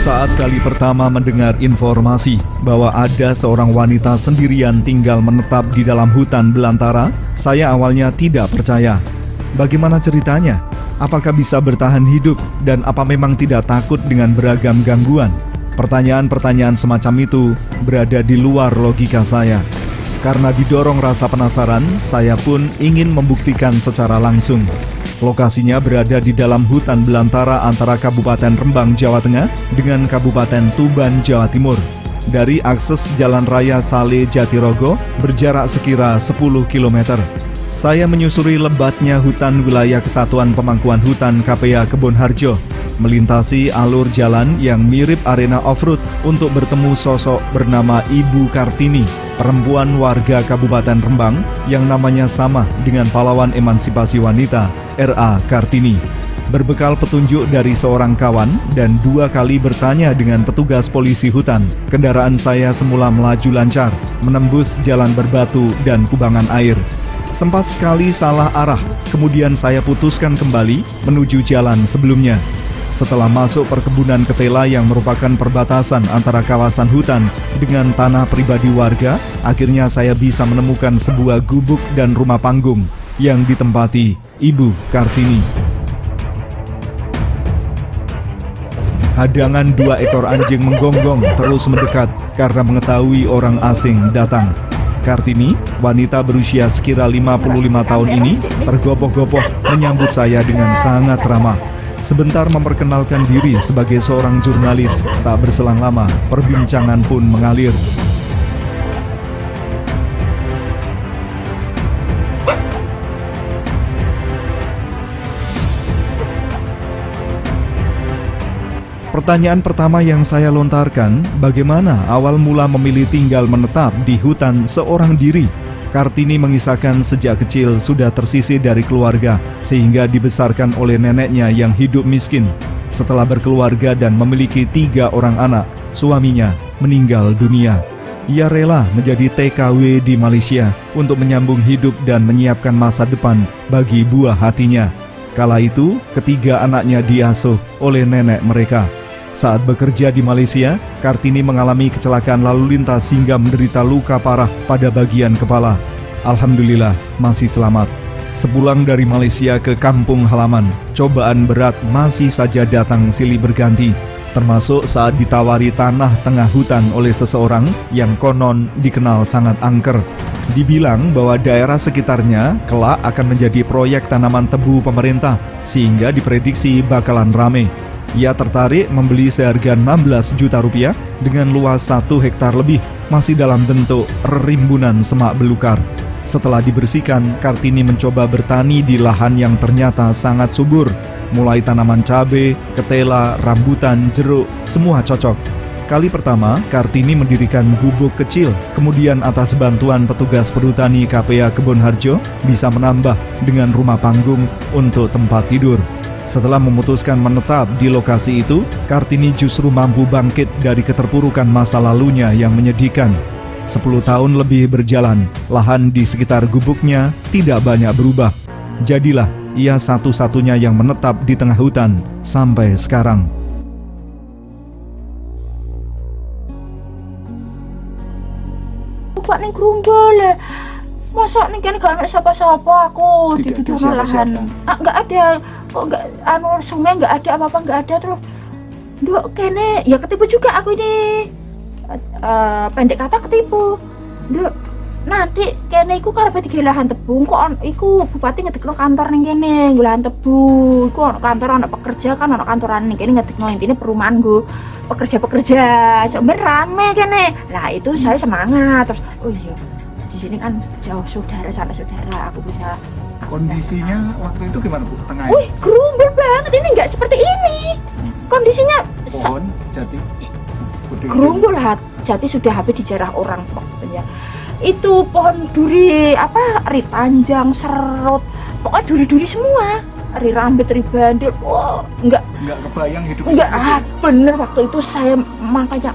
Saat kali pertama mendengar informasi bahwa ada seorang wanita sendirian tinggal menetap di dalam hutan belantara, saya awalnya tidak percaya. Bagaimana ceritanya? Apakah bisa bertahan hidup dan apa memang tidak takut dengan beragam gangguan? Pertanyaan-pertanyaan semacam itu berada di luar logika saya. Karena didorong rasa penasaran, saya pun ingin membuktikan secara langsung. Lokasinya berada di dalam hutan belantara antara Kabupaten Rembang, Jawa Tengah dengan Kabupaten Tuban, Jawa Timur. Dari akses Jalan Raya Sale Jatirogo berjarak sekira 10 km. Saya menyusuri lebatnya hutan wilayah Kesatuan Pemangkuan Hutan KPA Kebonharjo, melintasi alur jalan yang mirip arena off-road untuk bertemu sosok bernama Ibu Kartini, perempuan warga Kabupaten Rembang yang namanya sama dengan pahlawan emansipasi wanita R.A. Kartini. Berbekal petunjuk dari seorang kawan dan 2 kali bertanya dengan petugas polisi hutan, kendaraan saya semula melaju lancar, menembus jalan berbatu dan kubangan air. Sempat sekali salah arah, kemudian saya putuskan kembali menuju jalan sebelumnya. Setelah masuk perkebunan ketela yang merupakan perbatasan antara kawasan hutan dengan tanah pribadi warga, akhirnya saya bisa menemukan sebuah gubuk dan rumah panggung yang ditempati Ibu Kartini. Hadangan 2 ekor anjing menggonggong terus mendekat karena mengetahui orang asing datang. Kartini, wanita berusia sekira 55 tahun ini, tergopoh-gopoh menyambut saya dengan sangat ramah. Sebentar memperkenalkan diri sebagai seorang jurnalis, tak berselang lama, perbincangan pun mengalir. Pertanyaan pertama yang saya lontarkan, bagaimana awal mula memilih tinggal menetap di hutan seorang diri? Kartini mengisahkan sejak kecil sudah tersisih dari keluarga, sehingga dibesarkan oleh neneknya yang hidup miskin. Setelah berkeluarga dan memiliki 3 orang anak, suaminya meninggal dunia. Ia rela menjadi TKW di Malaysia untuk menyambung hidup dan menyiapkan masa depan bagi buah hatinya. Kala itu, ketiga anaknya diasuh oleh nenek mereka. Saat bekerja di Malaysia, Kartini mengalami kecelakaan lalu lintas hingga menderita luka parah pada bagian kepala. Alhamdulillah, masih selamat. Sepulang dari Malaysia ke kampung halaman, cobaan berat masih saja datang silih berganti, termasuk saat ditawari tanah tengah hutan oleh seseorang yang konon dikenal sangat angker. Dibilang bahwa daerah sekitarnya kelak akan menjadi proyek tanaman tebu pemerintah, sehingga diprediksi bakalan rame. Ia tertarik membeli seharga 16 juta rupiah dengan luas 1 hektar lebih, masih dalam bentuk rimbunan semak belukar. Setelah dibersihkan, Kartini mencoba bertani di lahan yang ternyata sangat subur. Mulai tanaman cabai, ketela, rambutan, jeruk, semua cocok. Kali pertama, Kartini mendirikan gubuk kecil, kemudian atas bantuan petugas perhutani KPA Kebonharjo bisa menambah dengan rumah panggung untuk tempat tidur. Setelah memutuskan menetap di lokasi itu, Kartini justru mampu bangkit dari keterpurukan masa lalunya yang menyedihkan. 10 tahun lebih berjalan, lahan di sekitar gubuknya tidak banyak berubah. Jadilah ia satu-satunya yang menetap di tengah hutan sampai sekarang. Kok ning grumbul le. Masa ning kene gak ana sapa-sapa aku di lahan. Enggak ada. Kok enggak sungai enggak ada apa-apa enggak ada terus. Nduk kene ya ketipu juga aku ini. Pendek kata ketipu. Nduk nanti kene iku karepe digawe lahan tebu kok iku bupati ngedekno kantor ning kene lahan tebu. Iku ana kantor ana pekerja kan ana kantoran ning kene ngedekno intine perumahan nggo pekerja-pekerja. Sampe rame kene. Lah itu saya semangat terus oh iya di sini kan jauh saudara sana saudara aku bisa. Kondisinya waktu itu gimana Bu? Tengah. Wih, gerumbul banget ini nggak seperti ini. Kondisinya pohon jati. Gerumbul lah, jati sudah habis dijarah orang pokoknya. Itu pohon duri apa? Ri panjang, serut, pokoknya duri-duri semua. Ri rambut, ri bandil. Wah, nggak kebayang hidup. Nggak, bener waktu itu saya makanya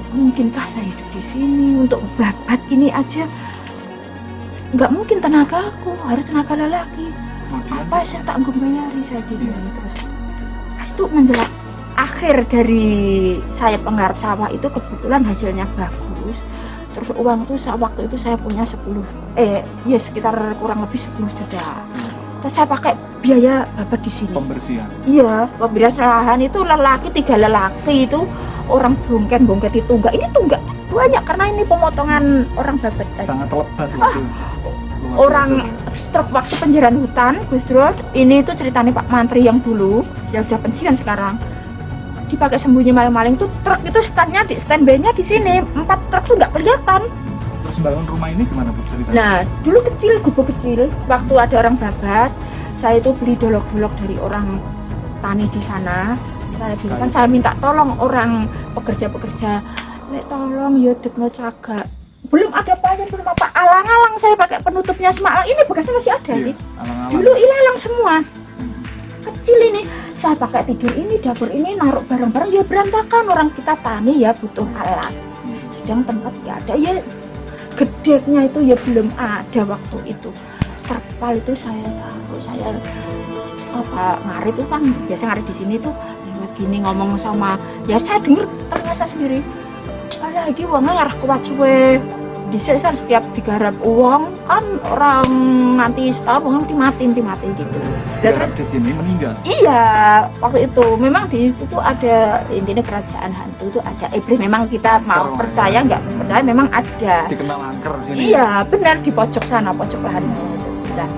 mungkinkah saya hidup di sini untuk babat ini aja? Nggak mungkin tenagaku, harus tenaga lelaki. Apa saya tak bayari saya gini terus. Itu menjelat akhir dari saya penggarap sawah itu kebetulan hasilnya bagus. Terus uang itu waktu itu saya punya sekitar kurang lebih 10 juta. Terus saya pakai biaya babat di sini. Pembersihan. Iya, pembersihan lahan itu tiga lelaki itu orang bongket itu ini tunggak banyak karena ini pemotongan orang babat tadi. Sangat lebat itu. Orang truk waktu penjarahan hutan, Gus Dur, ini itu ceritanya Pak Mantri yang dulu, yang sudah pensiun sekarang. Dipakai sembunyi maling-maling tuh truk itu standby-nya di sini, 4 truk tuh nggak kelihatan. Terus bangun rumah ini gimana Bu ceritanya? Nah, dulu gubuk kecil, waktu ada orang babat, saya itu beli dolok-dolok dari orang tani di sana. Saya minta tolong orang pekerja-pekerja, nek tolong ya dekno cagak. Belum ada payen, belum apa, alang-alang saya pakai penutupnya semalang. Ini bekasnya masih ada nih. Dulu ilalang semua. Kecil ini, saya pakai tidur ini, dapur ini, naruh barang-barang ya berantakan. Orang kita tani ya butuh alat. Sedang tempat nggak ada ya, gedeknya itu ya belum ada waktu itu. Terpal itu saya ngarit itu kan biasa ngarit di sini tuh gini ngomong sama ya saya denger ternyata sendiri. Ada lagi uangnya ngarah kuat suwe. Dhisik setiap digarap uang kan orang nanti setahun uang dimati gitu. Dan terus di sini meninggal. Iya, waktu itu memang di situ tuh ada intinya kerajaan hantu itu ada iblis. Memang kita mau percaya nggak percaya memang ada. Dikenal angker sini. Iya, benar di pojok sana, pojok lahan itu. Nah,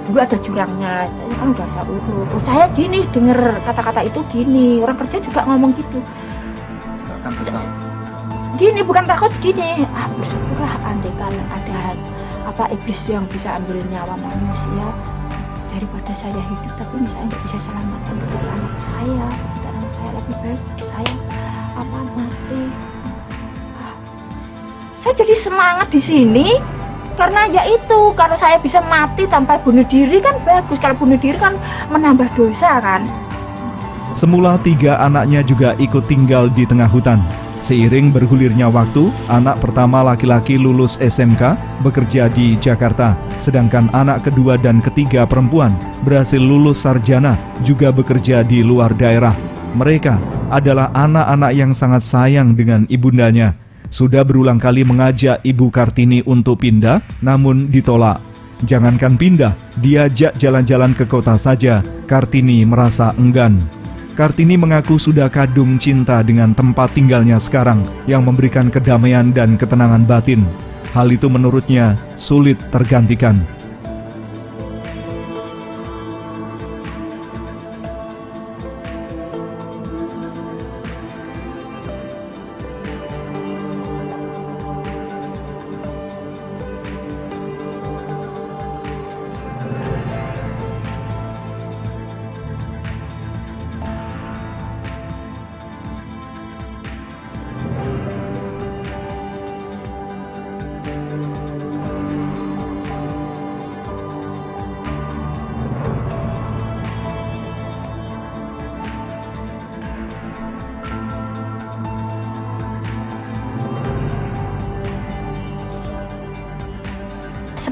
dulu ada jurangnya. Saya kan nggak usah urut. Saya gini denger kata-kata itu gini. Orang kerja juga ngomong gitu. Akan tetap. Gini bukan takut gini, bersyukurlah andai kalian ada iblis yang bisa ambil nyawa manusia daripada saya hidup tapi misalnya nggak bisa selamatkan untuk anak saya lebih baik saya mati. Saya jadi semangat di sini karena ya itu kalau saya bisa mati tanpa bunuh diri kan bagus, kalau bunuh diri kan menambah dosa kan. Semula 3 anaknya juga ikut tinggal di tengah hutan. Seiring bergulirnya waktu, anak pertama laki-laki lulus SMK bekerja di Jakarta, sedangkan anak kedua dan ketiga perempuan berhasil lulus sarjana juga bekerja di luar daerah. Mereka adalah anak-anak yang sangat sayang dengan ibundanya. Sudah berulang kali mengajak Ibu Kartini untuk pindah, namun ditolak. Jangankan pindah, diajak jalan-jalan ke kota saja, Kartini merasa enggan. Kartini mengaku sudah kadung cinta dengan tempat tinggalnya sekarang yang memberikan kedamaian dan ketenangan batin. Hal itu menurutnya sulit tergantikan.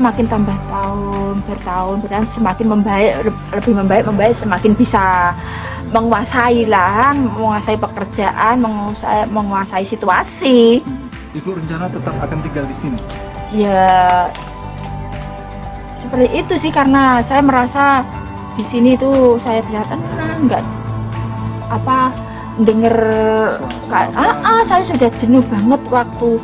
Semakin tambah bertahun semakin lebih membaik, semakin bisa menguasai lahan, menguasai pekerjaan, menguasai situasi. Ibu rencana tetap akan tinggal di sini? Ya seperti itu sih, karena saya merasa di sini tuh saya bisa tenang, nggak denger saya sudah jenuh banget waktu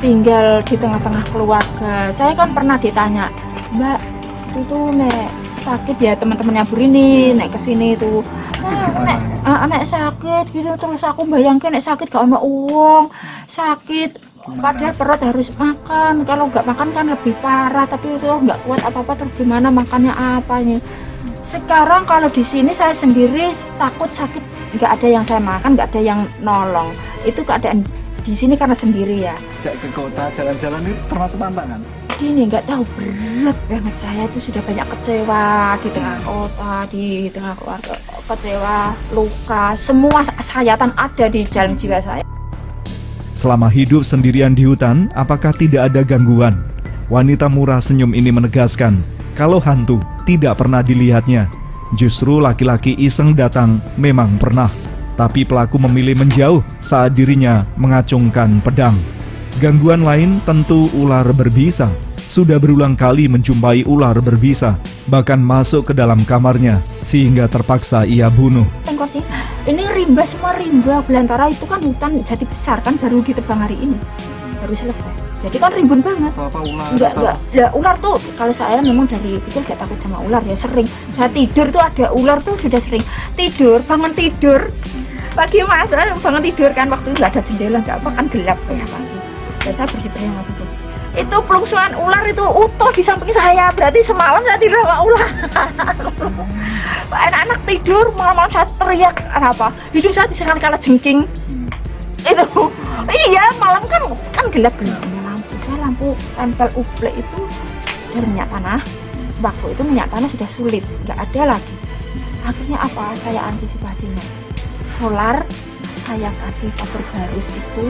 tinggal di tengah-tengah keluarga. Saya kan pernah ditanya, Mbak, itu tuh nek sakit ya teman-temannya Bu Rini, nek kesini tuh, nek sakit gitu, terus aku bayangin nek sakit gak ada uang, sakit, padahal perut harus makan, kalau nggak makan kan lebih parah, tapi itu nggak kuat apa-apa, terus gimana makannya apanya. Sekarang kalau di sini saya sendiri takut sakit, nggak ada yang saya makan, nggak ada yang nolong, itu keadaan di sini karena sendiri ya. Sejak ke kota jalan-jalan itu termasuk tantangan. Gini nggak tahu, berat banget, saya tuh sudah banyak kecewa di tengah kota, di tengah keluarga, kecewa, luka, semua sayatan ada di dalam jiwa saya. Selama hidup sendirian di hutan, apakah tidak ada gangguan? Wanita murah senyum ini menegaskan, kalau hantu tidak pernah dilihatnya. Justru laki-laki iseng datang memang pernah. Tapi pelaku memilih menjauh saat dirinya mengacungkan pedang. Gangguan lain tentu ular berbisa. Sudah berulang kali menjumpai ular berbisa, bahkan masuk ke dalam kamarnya, sehingga terpaksa ia bunuh. Ini rimba, semua rimba. Belantara itu kan hutan jati besar kan, baru ditebang hari ini, baru selesai. Jadi kan rimbun banget. Enggak. Ya, ular tuh kalau saya memang dari kecil gak takut sama ular ya, sering. Saya tidur tuh ada ular tuh sudah sering. Bangun tidur. Pagi Mas, bangun tidur kan waktu itu gak ada jendela, gak apa kan gelap ya pagi. Dan saya bersih-bersih waktu itu. Itu pelungsungan ular itu utuh di samping saya. Berarti semalam saya tidur sama ular. Anak-anak tidur, malam-malam saya teriak apa? Hidung saya diserang kalajengking. Itu. Iya, malam kan gelap-gelap. Lampu tempel uplek itu dari minyak tanah. Waktu itu minyak tanah sudah sulit, nggak ada lagi. Akhirnya apa? Saya antisipasinya. Solar saya kasih koper barus itu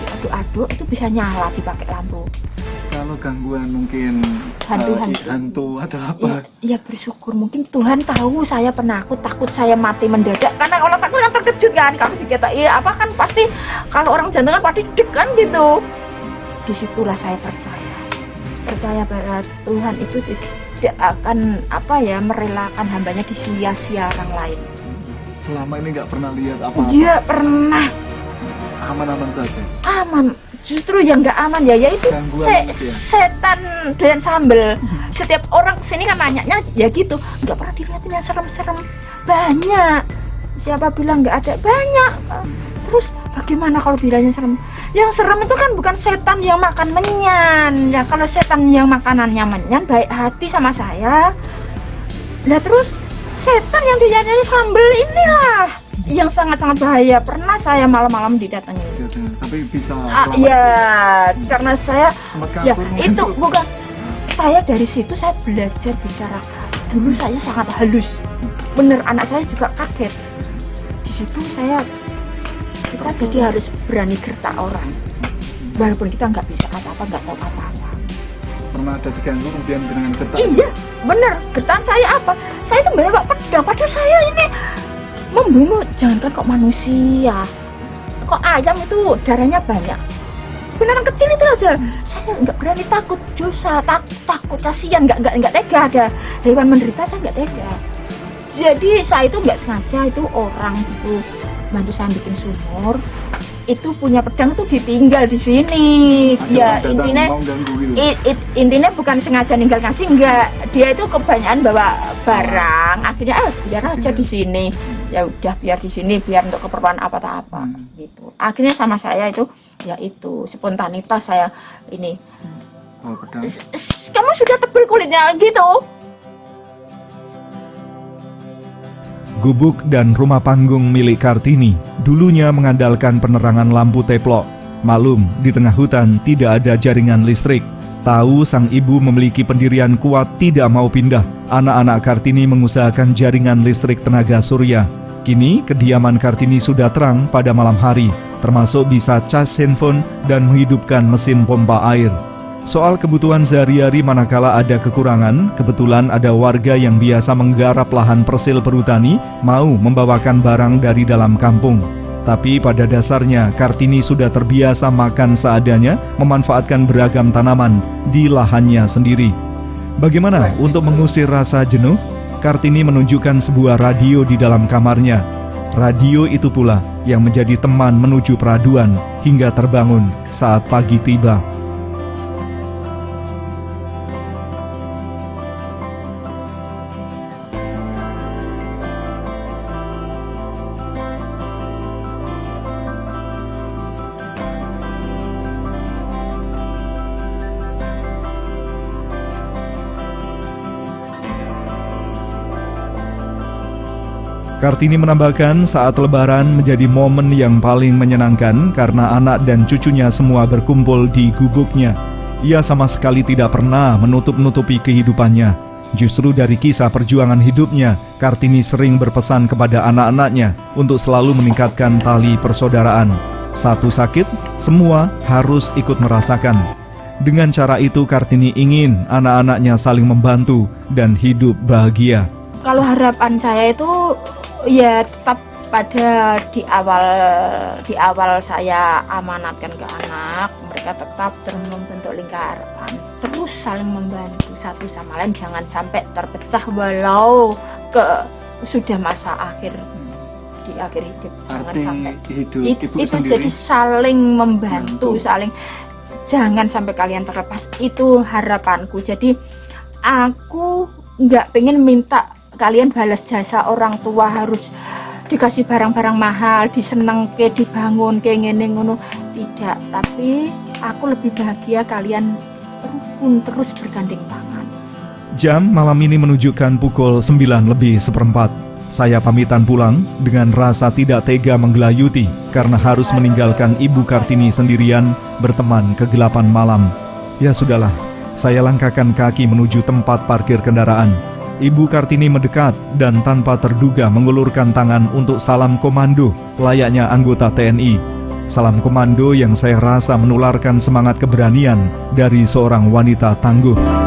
diaduk-aduk, itu bisa nyala dipakai lampu. Kalau gangguan mungkin hantu atau apa? Ya bersyukur, mungkin Tuhan tahu saya penakut, takut saya mati mendadak. Karena orang takut kan terkejut kan, kalau dikata iya apa kan pasti kalau orang jantung kan pasti deg kan gitu. Disitulah saya percaya bahwa Tuhan itu tidak akan merelakan hambanya disia-sia orang lain. Selama ini nggak pernah lihat apa-apa? Dia pernah. Aman-aman saja? Aman. Justru yang nggak aman ya itu setan doyan sambel. Setiap orang kesini kan nanyanya ya gitu, nggak pernah dilihatin yang serem-serem. Banyak. Siapa bilang nggak ada? Banyak. Terus bagaimana kalau bilangnya serem? Yang serem itu kan bukan setan yang makan menyan. Ya kalau setan yang makanannya menyan baik hati sama saya. Nah terus setan yang dinyanyai sambel inilah yang sangat-sangat bahaya. Pernah saya malam-malam didatangi. Tapi bisa. Iya, karena saya ya itu bukan saya dari situ saya belajar bicara. Dulu saya sangat halus. Bener, anak saya juga kaget. Di situ kita jadi harus berani gertak orang, walaupun kita nggak bisa apa-apa, nggak tahu apa-apa. Pernah ada diganggu kemudian dengan gertak? Iya, bener. Gertakan saya apa? Saya itu bawa pedang, padahal saya ini membunuh. Jangankan kok manusia, kok ayam itu darahnya banyak. Binatang kecil itu aja, saya nggak berani, takut dosa, takut kasihan, nggak tega ada hewan menderita, saya nggak tega. Jadi saya itu nggak sengaja, itu orang itu bantu saya bikin sumur, itu punya pedang tuh ditinggal di sini. Ya intinya bukan sengaja ninggal ngasih, enggak. Dia itu kebanyakan bawa barang, akhirnya biar aja di sini. Ya udah biar di sini, biar untuk keperluan apa-apa gitu. Akhirnya sama saya itu, ya itu spontanitas saya ini. Oh, pedang. Kamu sudah tebal kulitnya gitu. Gubuk dan rumah panggung milik Kartini dulunya mengandalkan penerangan lampu teplok. Malum, di tengah hutan tidak ada jaringan listrik. Tahu sang ibu memiliki pendirian kuat tidak mau pindah, anak-anak Kartini mengusahakan jaringan listrik tenaga surya. Kini kediaman Kartini sudah terang pada malam hari, termasuk bisa cas handphone dan menghidupkan mesin pompa air. Soal kebutuhan sehari-hari manakala ada kekurangan, kebetulan ada warga yang biasa menggarap lahan persil perhutani mau membawakan barang dari dalam kampung. Tapi pada dasarnya Kartini sudah terbiasa makan seadanya, memanfaatkan beragam tanaman di lahannya sendiri. Bagaimana untuk mengusir rasa jenuh? Kartini menunjukkan sebuah radio di dalam kamarnya. Radio itu pula yang menjadi teman menuju peraduan hingga terbangun saat pagi tiba. Kartini menambahkan saat lebaran menjadi momen yang paling menyenangkan karena anak dan cucunya semua berkumpul di gubuknya. Ia sama sekali tidak pernah menutup-nutupi kehidupannya. Justru dari kisah perjuangan hidupnya, Kartini sering berpesan kepada anak-anaknya untuk selalu meningkatkan tali persaudaraan. Satu sakit, semua harus ikut merasakan. Dengan cara itu Kartini ingin anak-anaknya saling membantu dan hidup bahagia. Kalau harapan saya itu ya tetap pada di awal saya amanatkan ke anak, mereka tetap terus membentuk lingkaran, terus saling membantu satu sama lain, jangan sampai terpecah walau sudah masa akhir di akhir hidup. Jangan sampai hidup ibu itu sendiri jadi saling membantu, saling, jangan sampai kalian terlepas, itu harapanku. Jadi aku nggak pengen minta kalian balas jasa orang tua, harus dikasih barang-barang mahal, disenengke, dibangun kayak ngene ngono, tidak. Tapi aku lebih bahagia kalian rukun terus bergandeng tangan. Jam malam ini menunjukkan pukul 9:04. Saya pamitan pulang dengan rasa tidak tega menggelayuti karena harus meninggalkan Ibu Kartini sendirian berteman kegelapan malam. Ya sudahlah, saya langkahkan kaki menuju tempat parkir kendaraan. Ibu Kartini mendekat dan tanpa terduga mengulurkan tangan untuk salam komando layaknya anggota TNI. Salam komando yang saya rasa menularkan semangat keberanian dari seorang wanita tangguh.